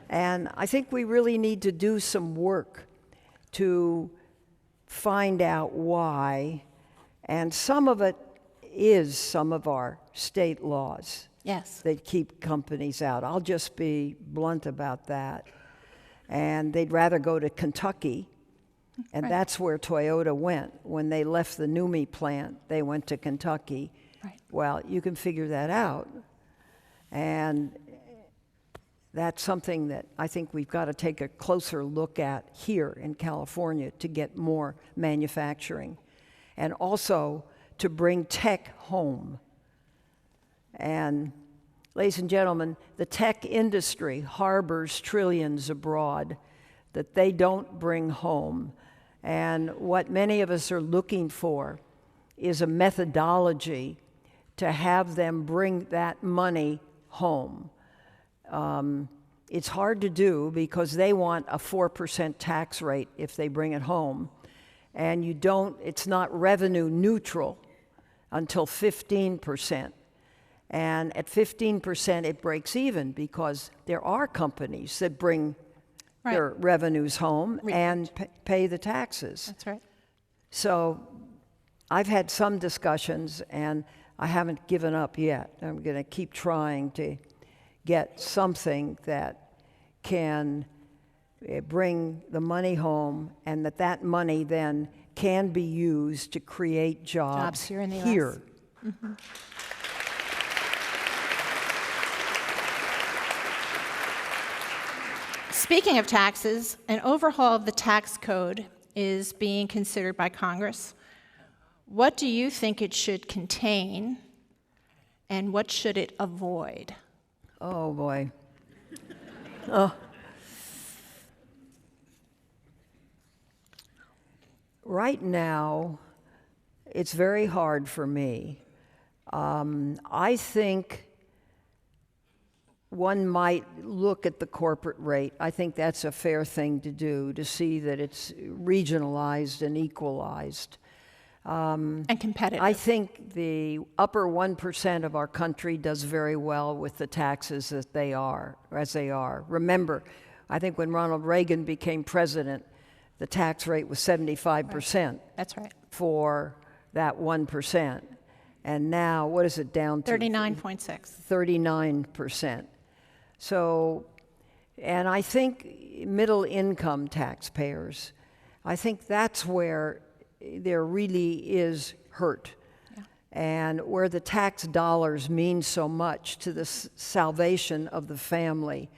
And I think we really need to do some work to find out why, and some of it is some of our state laws Yes. that keep companies out. I'll just be blunt about that. And they'd rather go to Kentucky, and Right. that's where Toyota went. When they left the NUMMI plant, they went to Kentucky. Right. Well, you can figure that out. And that's something that I think we've got to take a closer look at here in California to get more manufacturing. And also to bring tech home. And ladies and gentlemen, the tech industry harbors trillions abroad that they don't bring home. And what many of us are looking for is a methodology to have them bring that money home. It's hard to do because they want a 4% tax rate if they bring it home. And it's not revenue neutral until 15%. And at 15%, it breaks even because there are companies that bring Right. their revenues home and pay the taxes. That's right. So I've had some discussions, and I haven't given up yet. I'm going to keep trying to get something that can bring the money home, and that money then can be used to create jobs here in the US. here. Speaking of taxes, an overhaul of the tax code is being considered by Congress. What do you think it should contain, and what should it avoid? Oh, boy. Right now, it's very hard for me. I think one might look at the corporate rate. I think that's a fair thing to do, to see that it's regionalized and equalized. And competitive. I think the upper 1% of our country does very well with the taxes as they are. Remember, I think when Ronald Reagan became president, the tax rate was 75% That's right. for that 1%. And now, what is it down to? 39.6. 39%. So, and I think middle income taxpayers, I think that's where there really is hurt. Yeah. And where the tax dollars mean so much to the salvation of the family.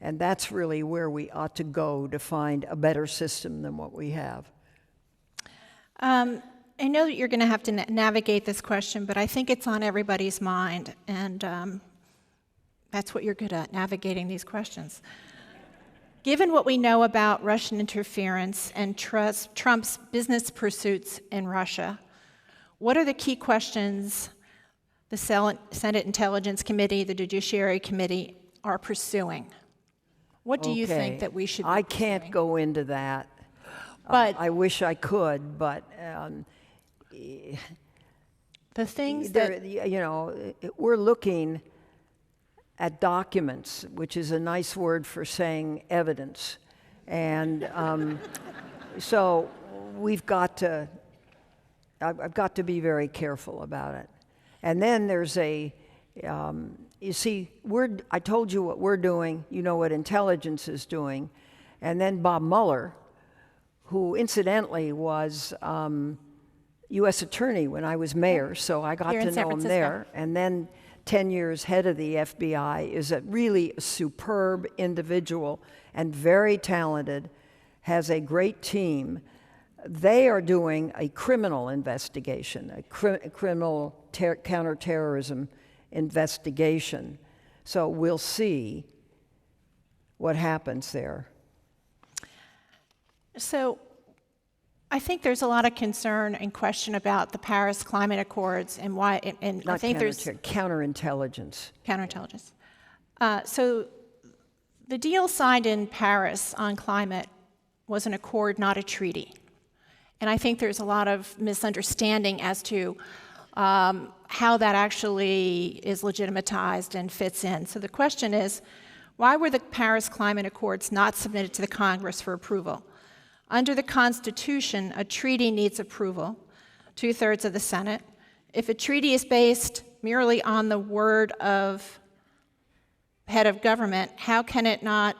And that's really where we ought to go to find a better system than what we have. I know that you're going to have to navigate this question, but I think it's on everybody's mind, and that's what you're good at, navigating these questions. Given what we know about Russian interference and Trump's business pursuits in Russia, what are the key questions the Senate Intelligence Committee, the Judiciary Committee are pursuing? What do you think that we should be I can't pursuing? go into that. But I wish I could, but the things that we're looking at documents, which is a nice word for saying evidence. And so I've got to be very careful about it. And then there's you see, I told you what we're doing, you know what intelligence is doing. And then Bob Mueller, who incidentally was U.S. attorney when I was mayor, so I got Here in to San know him Francisco. there. And then 10 years head of the FBI, is really a superb individual and very talented, has a great team. They are doing a criminal investigation, a criminal counterterrorism investigation. So we'll see what happens there. So I think there's a lot of concern and question about the Paris Climate Accords and why, and I Not think there's counterintelligence. counterintelligence. So the deal signed in Paris on climate was an accord, not a treaty. And I think there's a lot of misunderstanding as to how that actually is legitimatized and fits in. So the question is, why were the Paris Climate Accords not submitted to the Congress for approval? Under the Constitution, a treaty needs approval, 2/3 of the Senate. If a treaty is based merely on the word of head of government, how can it not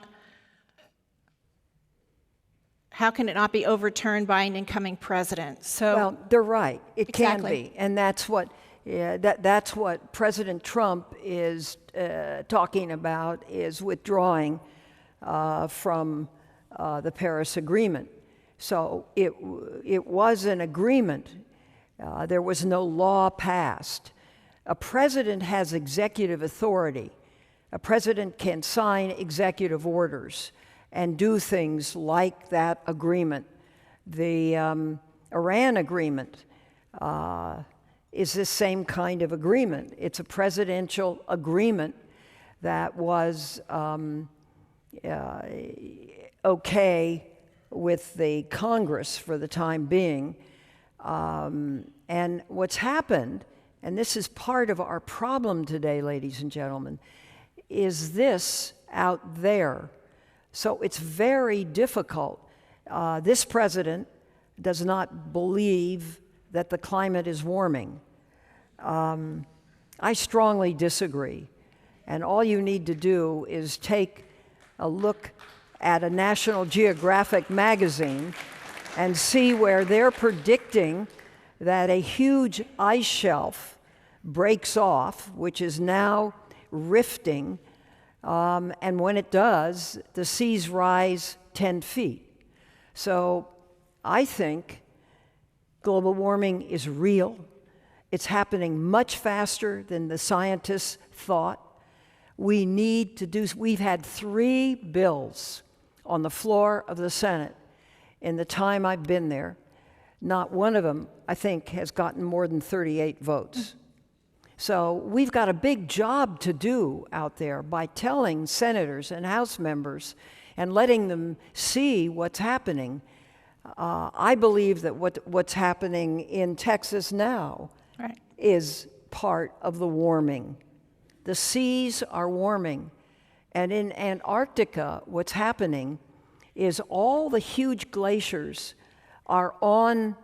be overturned by an incoming president? So, Well, they're right. It Exactly. can be, and that's what that's what President Trump is talking about, is withdrawing from the Paris Agreement. So it was an agreement. There was no law passed. A president has executive authority. A president can sign executive orders and do things like that agreement. The Iran agreement is this same kind of agreement. It's a presidential agreement that was okay with the Congress for the time being. And what's happened, and this is part of our problem today, ladies and gentlemen, is this out there. So it's very difficult. This president does not believe that the climate is warming. I strongly disagree. And all you need to do is take a look at a National Geographic magazine and see where they're predicting that a huge ice shelf breaks off, which is now rifting, and when it does, the seas rise 10 feet. So I think global warming is real. It's happening much faster than the scientists thought. We need to do, we've had 3 bills on the floor of the Senate in the time I've been there. Not one of them, I think, has gotten more than 38 votes. So we've got a big job to do out there by telling senators and House members and letting them see what's happening. I believe that what's happening in Texas now right. is part of the warming. The seas are warming. And in Antarctica, what's happening is all the huge glaciers are on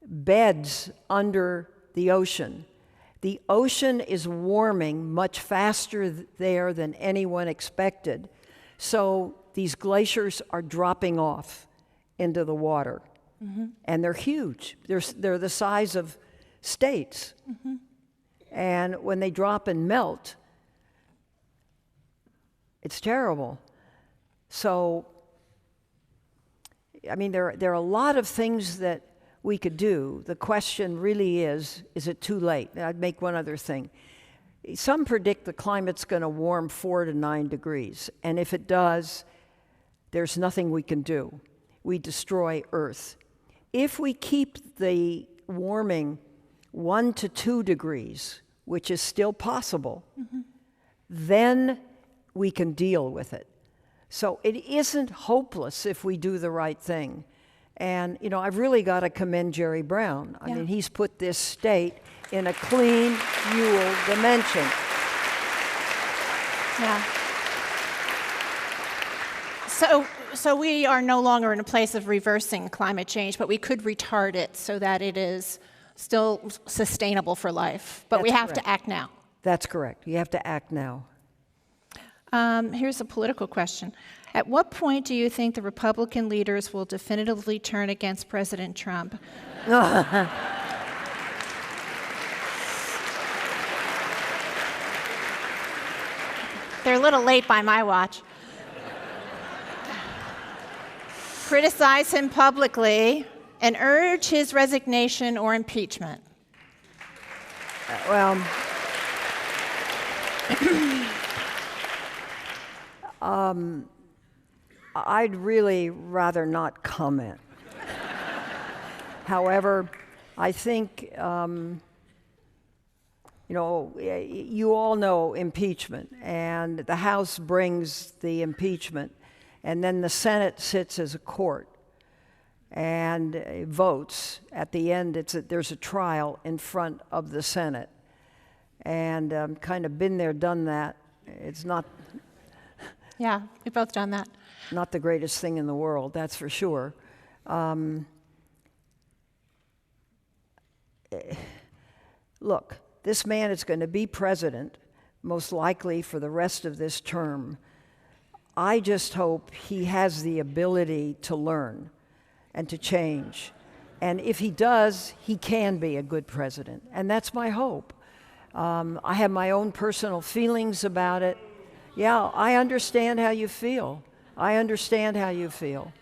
beds under the ocean. The ocean is warming much faster there than anyone expected. So these glaciers are dropping off into the water. Mm-hmm. And they're huge. They're the size of states. Mm-hmm. And when they drop and melt, it's terrible. So, I mean, there are a lot of things that we could do. The question really is it too late? I'd make one other thing. Some predict the climate's going to warm 4 to 9 degrees. And if it does, there's nothing we can do. We destroy Earth. If we keep the warming 1 to 2 degrees, which is still possible, mm-hmm. then we can deal with it. So it isn't hopeless if we do the right thing. And, you know, I've really got to commend Jerry Brown. I mean, he's put this state in a clean fuel dimension. Yeah. So we are no longer in a place of reversing climate change, but we could retard it so that it is still sustainable for life. But we have to act now. That's correct. You have to act now. Here's a political question. At what point do you think the Republican leaders will definitively turn against President Trump? They're a little late by my watch. Criticize him publicly and urge his resignation or impeachment. Well, I'd really rather not comment. However, I think, you all know impeachment, and the House brings the impeachment, and then the Senate sits as a court and votes. At the end, there's a trial in front of the Senate. And kind of been there, done that. It's not Yeah, we've both done that. not the greatest thing in the world, that's for sure. Look, this man is going to be president, most likely for the rest of this term. I just hope he has the ability to learn and to change. And if he does, he can be a good president. And that's my hope. I have my own personal feelings about it. Yeah, I understand how you feel. I understand how you feel.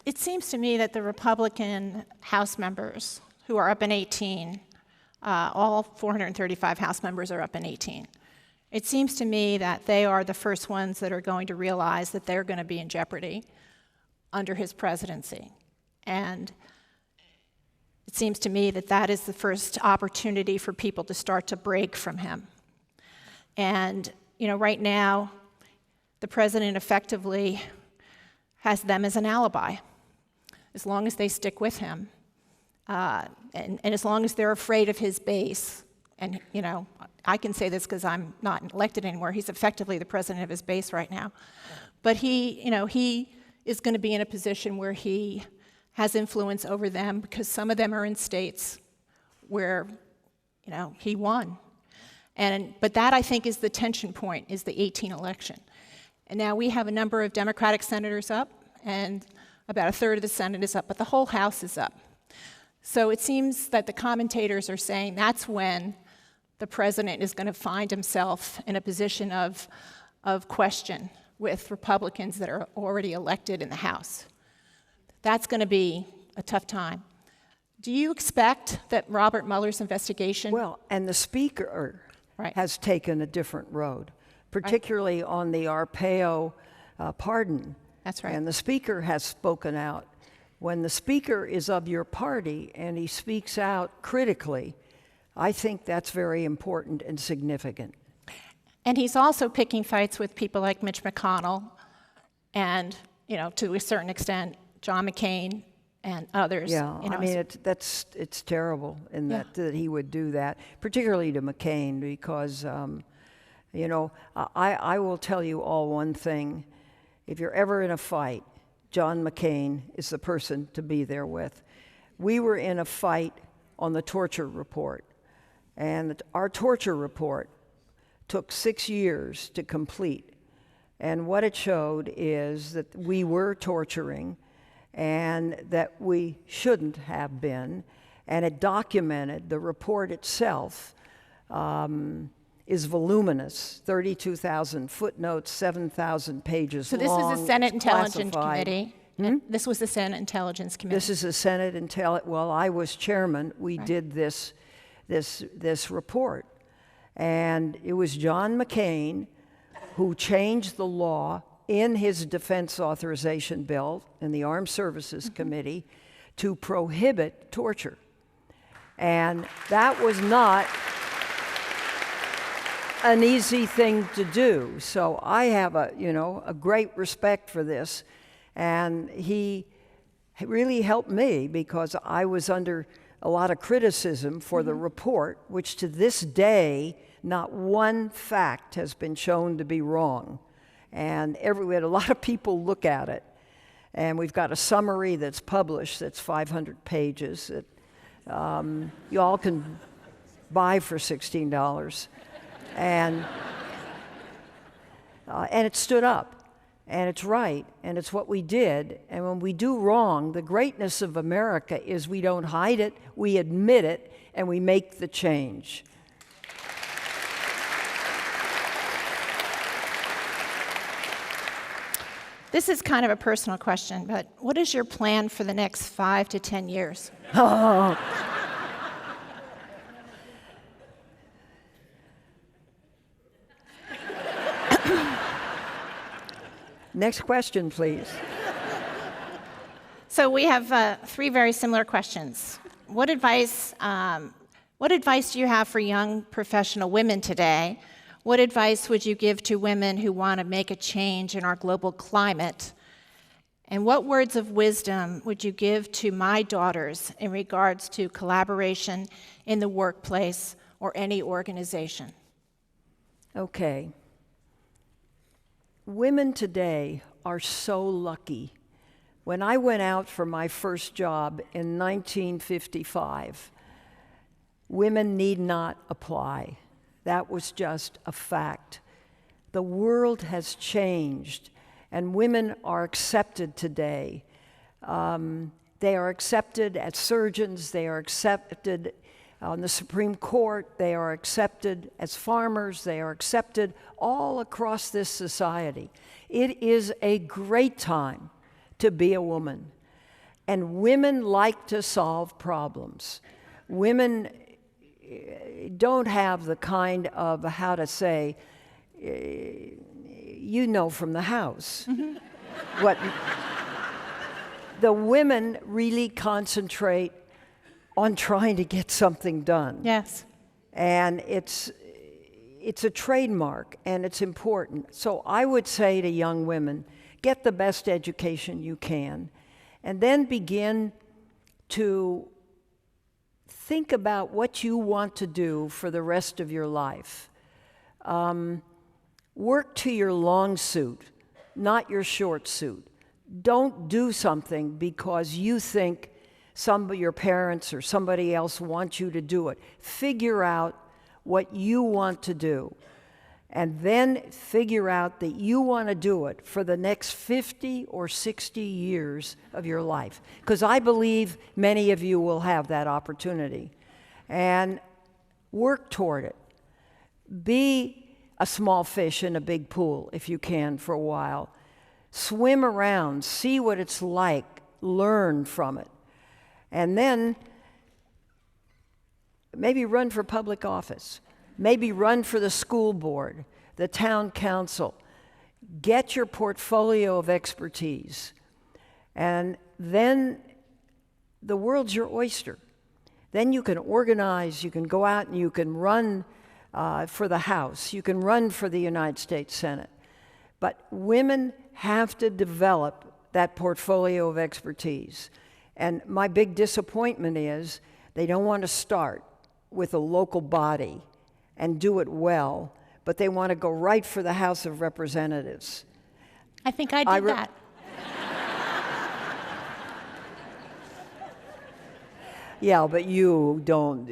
It seems to me that the Republican House members who are up in 18, all 435 House members are up in 18. It seems to me that they are the first ones that are going to realize that they're going to be in jeopardy under his presidency. And it seems to me that that is the first opportunity for people to start to break from him. And, right now, the president effectively has them as an alibi, as long as they stick with him. And as long as they're afraid of his base, and, I can say this because I'm not elected anymore, he's effectively the president of his base right now. But he is going to be in a position where he has influence over them because some of them are in states where, he won. But that, I think, is the tension point, is the 18 election. And now we have a number of Democratic senators up, and about a third of the Senate is up, but the whole House is up. So it seems that the commentators are saying that's when the president is going to find himself in a position of question with Republicans that are already elected in the House. That's going to be a tough time. Do you expect that Robert Mueller's investigation... Well, and the Speaker has taken a different road, particularly on the Arpaio pardon. That's right. And the Speaker has spoken out. When the Speaker is of your party and he speaks out critically, I think that's very important and significant. And he's also picking fights with people like Mitch McConnell and, to a certain extent, John McCain and others. Yeah, it's terrible that he would do that, particularly to McCain, because, I will tell you all one thing. If you're ever in a fight, John McCain is the person to be there with. We were in a fight on the torture report, and our torture report took 6 years to complete. And what it showed is that we were torturing and that we shouldn't have been. And it documented, the report itself is voluminous, 32,000 footnotes, 7,000 pages long. So this was the Senate Intelligence classified. Committee? This was the Senate Intelligence Committee? This is the Senate well, I was chairman. We did this report. And it was John McCain who changed the law in his defense authorization bill in the Armed Services Committee to prohibit torture. And that was not an easy thing to do. So I have a great respect for this. And he really helped me because I was under a lot of criticism for the report, which to this day, not one fact has been shown to be wrong. And we had a lot of people look at it. And we've got a summary that's published that's 500 pages that you all can buy for $16. And it stood up. And it's right, and it's what we did. And when we do wrong, the greatness of America is we don't hide it, we admit it, and we make the change. This is kind of a personal question, but what is your plan for the next 5 to 10 years? Next question, please. So we have three very similar questions. What advice do you have for young professional women today? What advice would you give to women who want to make a change in our global climate? And what words of wisdom would you give to my daughters in regards to collaboration in the workplace or any organization? Okay. Women today are so lucky. When I went out for my first job in 1955, women need not apply. That was just a fact. The world has changed, and women are accepted today. They are accepted as surgeons, they are accepted on the Supreme Court, they are accepted as farmers, they are accepted all across this society. It is a great time to be a woman. And women like to solve problems. Women don't have the kind of, how to say, you know from the house. What the women really concentrate on trying to get something done. Yes. And it's a trademark, and it's important. So I would say to young women, get the best education you can, and then begin to think about what you want to do for the rest of your life. Work to your long suit, not your short suit. Don't do something because you think some of your parents or somebody else wants you to do it. Figure out what you want to do, and then figure out that you want to do it for the next 50 or 60 years of your life. Because I believe many of you will have that opportunity. And work toward it. Be a small fish in a big pool, if you can, for a while. Swim around, see what it's like, learn from it. And then maybe run for public office. Maybe run for the school board, the town council. Get your portfolio of expertise. And then the world's your oyster. Then you can organize, you can go out and you can run for the House, you can run for the United States Senate. But women have to develop that portfolio of expertise. And my big disappointment is they don't want to start with a local body and do it well, but they want to go right for the House of Representatives. I think I did that. Yeah, but you don't.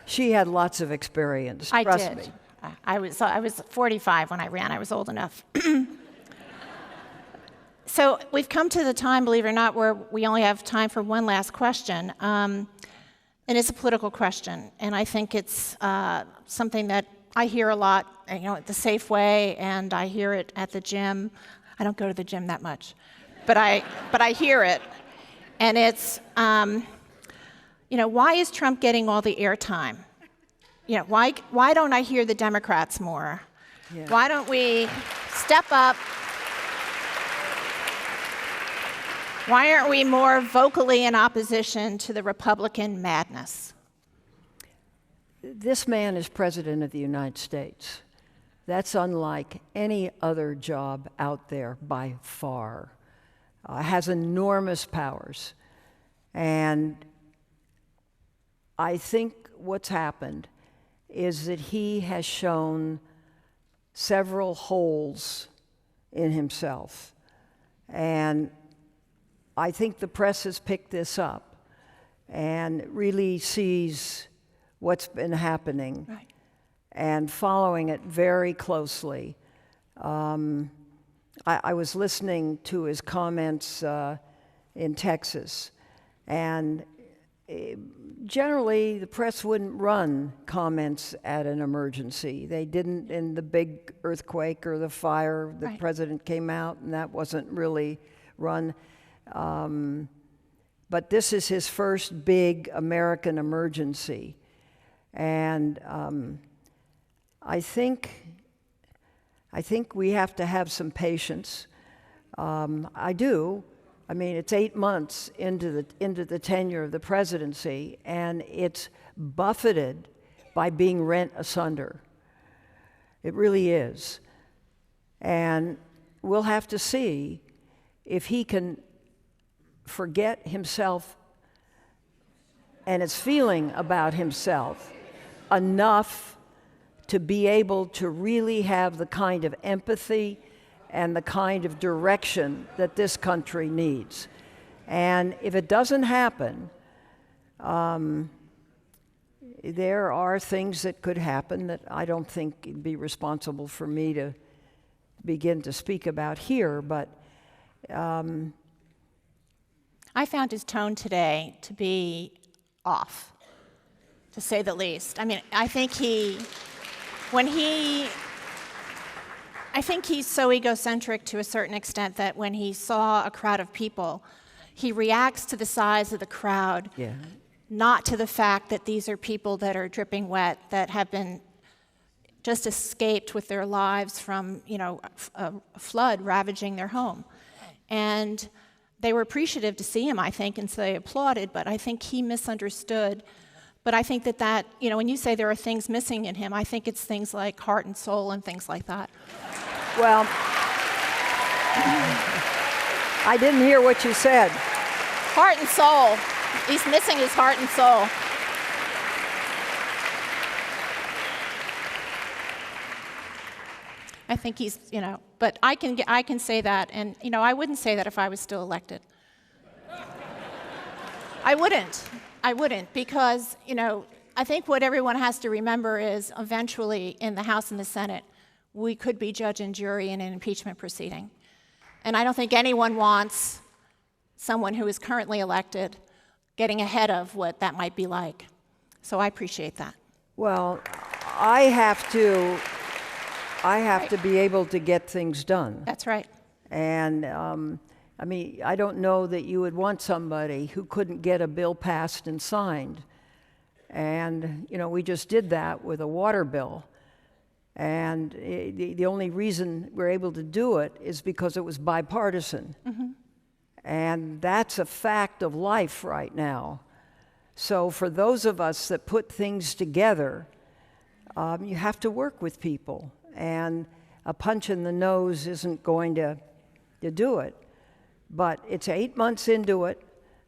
She had lots of experience. I trust did. me. I was 45 when I ran. I was old enough. So we've come to the time, believe it or not, where we only have time for one last question. And it's a political question. And I think it's something that I hear a lot, at the Safeway, and I hear it at the gym. I don't go to the gym that much, but I hear it. And it's, why is Trump getting all the airtime? Why don't I hear the Democrats more? Yeah. Why don't we step up? Why aren't we more vocally in opposition to the Republican madness? This man is President of the United States. That's unlike any other job out there by far. Has enormous powers. And I think what's happened is that he has shown several holes in himself. And I think the press has picked this up and really sees what's been happening. Right. And following it very closely. I was listening to his comments in Texas, and generally the press wouldn't run comments at an emergency. They didn't in the big earthquake or the fire. The president came out, and that wasn't really run. But this is his first big American emergency. And I think I think we have to have some patience. I do. I mean, it's 8 months into the tenure of the presidency, and it's buffeted by being rent asunder. It really is. And we'll have to see if he can forget himself and his feeling about himself enough to be able to really have the kind of empathy and the kind of direction that this country needs. And if it doesn't happen, there are things that could happen that I don't think it'd be responsible for me to begin to speak about here, but I found his tone today to be off, to say the least. I mean, I think he's so egocentric to a certain extent that when he saw a crowd of people, he reacts to the size of the crowd, not to the fact that these are people that are dripping wet, that have been just escaped with their lives from, a flood ravaging their home. And they were appreciative to see him, I think, and so they applauded, but I think he misunderstood. But I think that, when you say there are things missing in him, I think it's things like heart and soul and things like that. Well, I didn't hear what you said. Heart and soul. He's missing his heart and soul. I think he's, but I can say that, and, I wouldn't say that if I was still elected. I wouldn't, because, I think what everyone has to remember is eventually in the House and the Senate, we could be judge and jury in an impeachment proceeding. And I don't think anyone wants someone who is currently elected getting ahead of what that might be like. So I appreciate that. Well, I have to be able to get things done. That's right. And I don't know that you would want somebody who couldn't get a bill passed and signed. And, we just did that with a water bill. And the only reason we're able to do it is because it was bipartisan. Mm-hmm. And that's a fact of life right now. So for those of us that put things together, you have to work with people. And a punch in the nose isn't going to do it. But it's 8 months into it.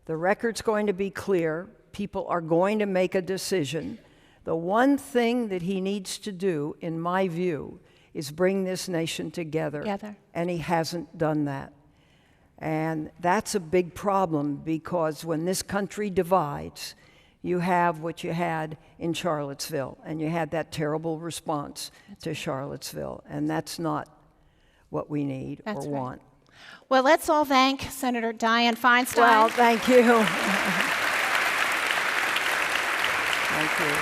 The record's going to be clear. People are going to make a decision. The one thing that he needs to do, in my view, is bring this nation together. And he hasn't done that. And that's a big problem, because when this country divides, you have what you had in Charlottesville, and you had that terrible response to Charlottesville, and that's not what we need or want. Well, let's all thank Senator Dianne Feinstein. Well, thank you. Thank you.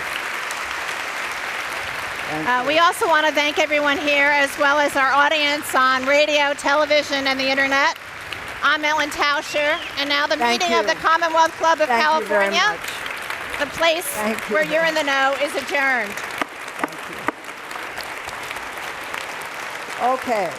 We also want to thank everyone here, as well as our audience on radio, television, and the internet. I'm Ellen Tauscher, and now the meeting of the Commonwealth Club of California, the place where you're in the know, is adjourned. Thank you. Okay.